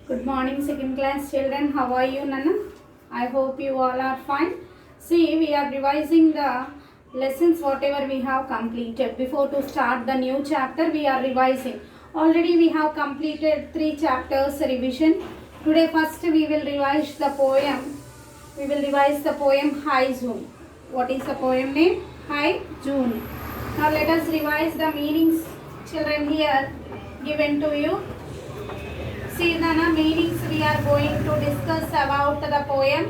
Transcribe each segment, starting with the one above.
Good morning, second class children. How are you, Nana? I hope you all are fine. See, we are revising the lessons whatever we have completed. Before to start the new chapter, we are revising. Already we have completed 3 chapters revision. Today first we will revise the poem. We will revise the poem High June. What is the poem name? High June. Now let us revise the meanings, children, here given to you. See the meanings we are going to discuss about the poem.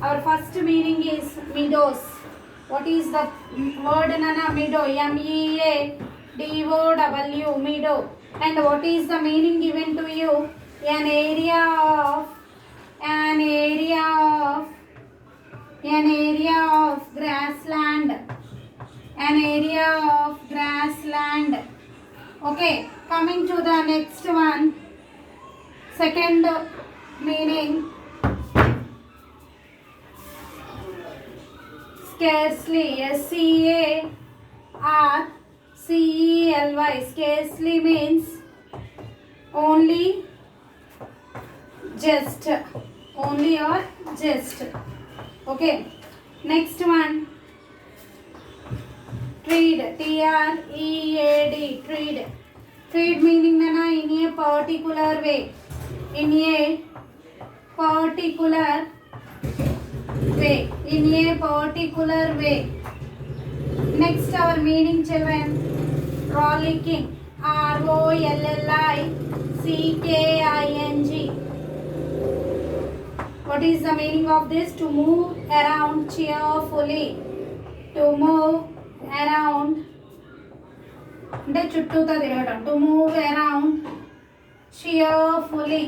Our first meaning is meadows. What is the word Nana? Meadow. M-E-A-D-O-W. Meadow. And what is the meaning given to you? An area of grassland. An area of grassland. Okay. Coming to the next one. Second meaning, scarcely. S-C-A-R-C-E-L-Y. Scarcely means only, just. Only or just. Okay. Next one, tread. T-R-E-A-D. Tread. Tread meaning Nana in a particular way. In a particular way. In a particular way. Next our meaning, children. Rollicking. R-O-L-L-I-C-K-I-N-G. What is the meaning of this? To move around cheerfully. To move around. అంటే చుట్టూతో తిరగడం. To move around cheerfully.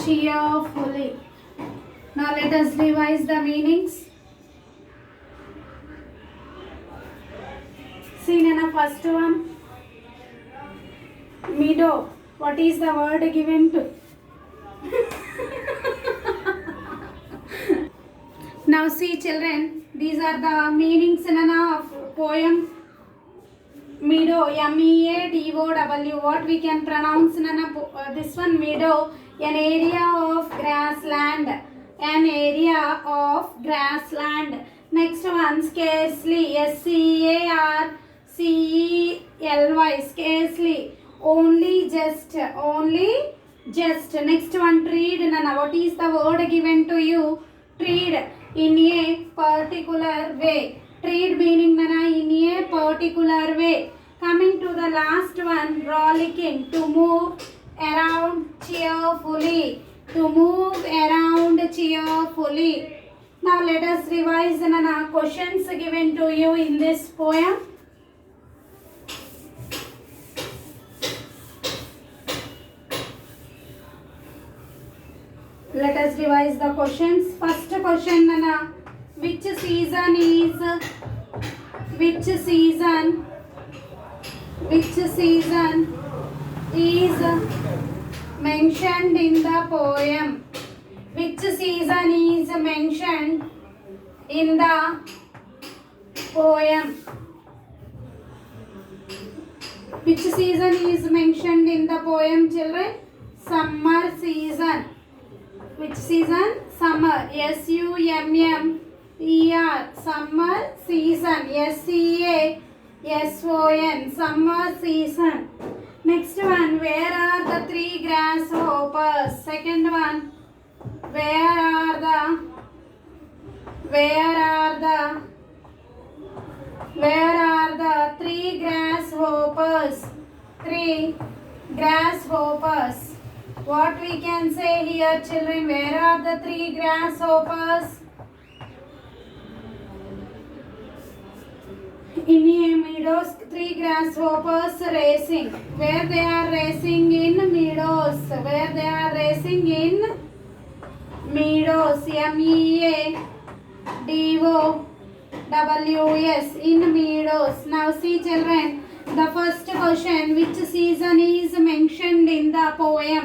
Cheerfully. Now let us revise the meanings. See Nana, first one. Meadow. What is the word given to? Now see children, these are the meanings Nana of poem meadow. M-E-A-D-O-W. What we can pronounce Nana? This one meadow. An area of grassland. An area of grassland. Next one, scarcely. S-C-A-R-C-E-L-Y. Scarcely. Only, just. Only, just. Next one, tread Nana. What is the word given to you? Tread. In a particular way. Tread meaning Nana in a particular way. Coming to the last one, rollicking. To move around cheerfully. To move around cheerfully. Now let us revise Nana questions given to you in this poem. Let us revise the questions. First question Nana. Which season is mentioned in the poem? Which season is mentioned in the poem? Which season is mentioned in the poem, children? Summer season. Which season? Summer. S-U-M-M-E-R. Summer season. S-C-A-S-O-N. Summer season. Next one. Where are the 3 grasshoppers? Second one. Where are the 3 grasshoppers? 3 grasshoppers. What we can say here, children? Where are the 3 grasshoppers? In a meadows, 3 grasshoppers racing. Where they are racing? In meadows. Where they are racing? In meadows. M-E-A-D-O-W-S. In meadows. Now see children, the first question, which season is mentioned in the poem?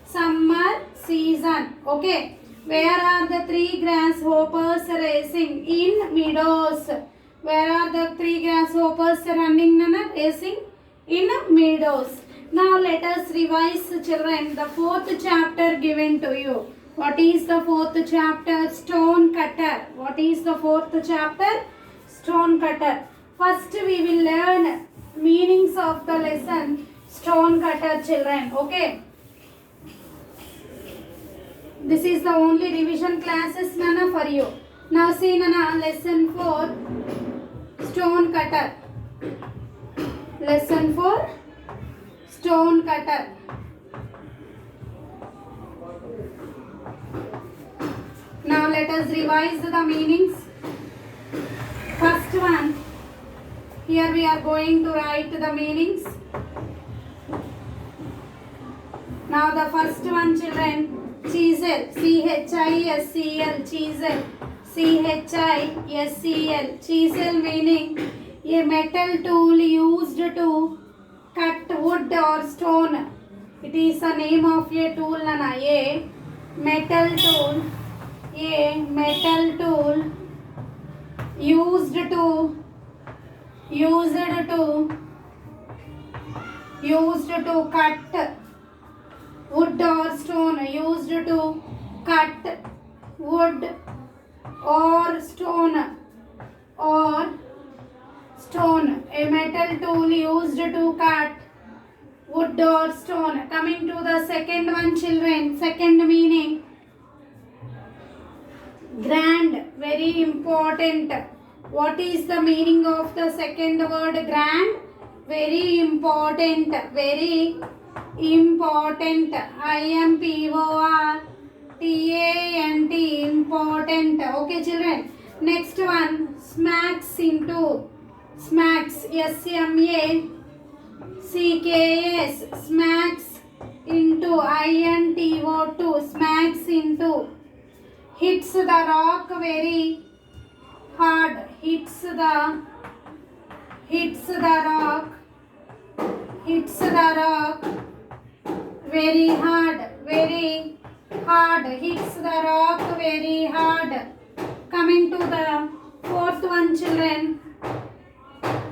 Summer season. Okay. Where are the 3 grasshoppers racing? In meadows. Where are the 3 grasshoppers running Nana? Racing in meadows. Now let us revise, children, the fourth chapter given to you. What is the fourth chapter? Stone cutter. What is the fourth chapter? Stone cutter. First we will learn meanings of the lesson stone cutter, children. Okay. This is the only revision classes, Nana, for you. Now see, Nana, lesson 4 stone cutter. Lesson 4 stone cutter. Now let us revise the meanings. First one, here we are going to write the meanings. Now the first one, children, chisel, C-H-I-S-E-L, chisel, C-H-I-S-E-L, chisel meaning a metal tool used to cut wood or stone. It is the name of a tool, Nana. A metal tool. A metal tool used to cut wood or stone. Used to cut wood or stone. A metal tool used to cut wood or stone. Coming to the second one, children. Second meaning, grand, very important. What is the meaning of the second word grand? Very important, very important. I-M-P-O-R-T-A-N-T, important. Okay, children. Next one, smacks into. Smacks, S-M-A-C-K-S, smacks into, I-N-T-O-2, smacks into. Hits the rock very hard. Hits the rock very hard. Hits the rock very hard. Coming to the fourth one, children,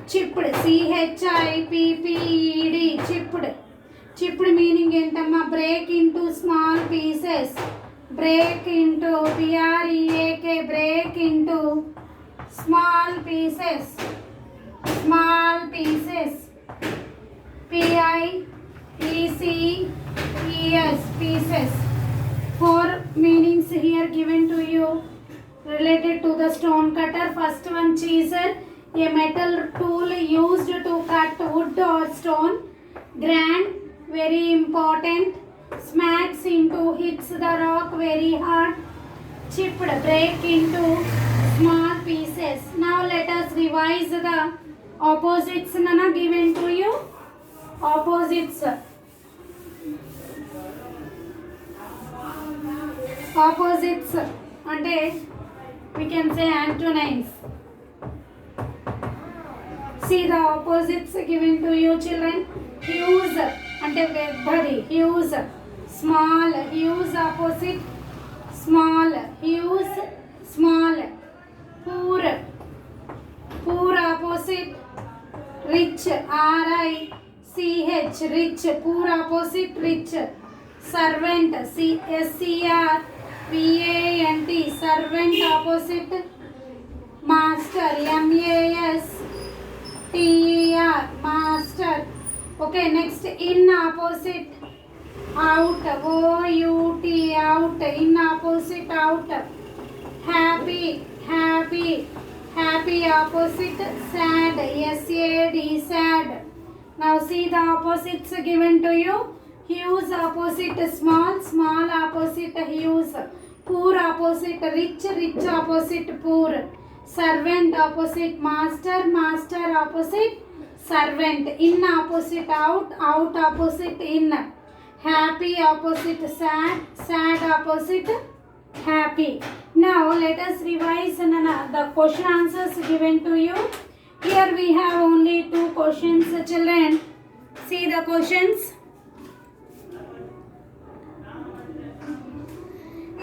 chipped, C-H-I-P-P-E-D, chipped. Chipped meaning entama, break into small pieces. Break into, B-R-E-A-K, break into small pieces. P-I-E-C-E-S, pieces. Four meanings here given to you related to the stone cutter. First one, chisel, a metal tool used to cut wood or stone. Grand, very important. Smacks into, hits the rock very hard. Chipped, break into small pieces. Now let us revise the opposites, Nana, given to you. Opposites. Opposites ante we can say antonyms. See the opposites given to you, children. Huge ante peddadi, huge. Small, huge opposite small, huge small. Poor, poor opposite rich, R-I-C-H, rich, poor opposite rich. Servant, C-S-E-R-V-A-N-T, servant opposite master, M-A-S-T-E-R, master. Okay, next, in opposite out, O-U-T, out, in opposite out. Happy, happy, happy opposite sad, S-A-D, sad. Now see the opposites given to you. Huge opposite small, small opposite huge. Poor opposite rich, rich opposite poor. Servant opposite master, master opposite servant. In opposite out, out opposite in. Happy opposite sad, sad opposite happy. Now let us revise the question answers given to you. Here we have only two questions, children. See the questions.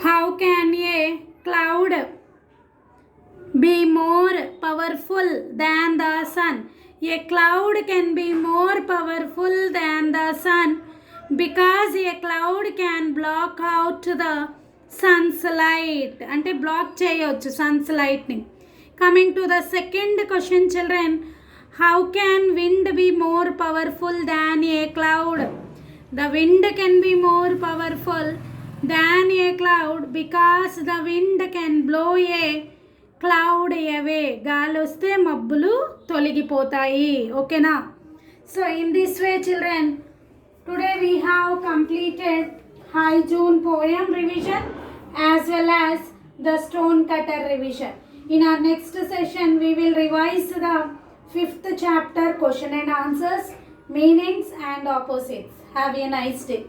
How can a cloud be more powerful than the sun? A cloud can be more powerful than the sun because a cloud can block out the sun's light. అంటే black చేయవచ్చు Sons లైట్ని. Coming to the second question, children, how can wind be more powerful than a cloud? The wind can be more powerful than a cloud because the wind can blow a cloud away. గాలి వస్తే మబ్బులు తొలగిపోతాయి. ఓకేనా? So in this way, children, today we have completed High June poem revision as well as the stone cutter revision. In our next session, we will revise the 5th chapter, question and answers, meanings and opposites. Have a nice day.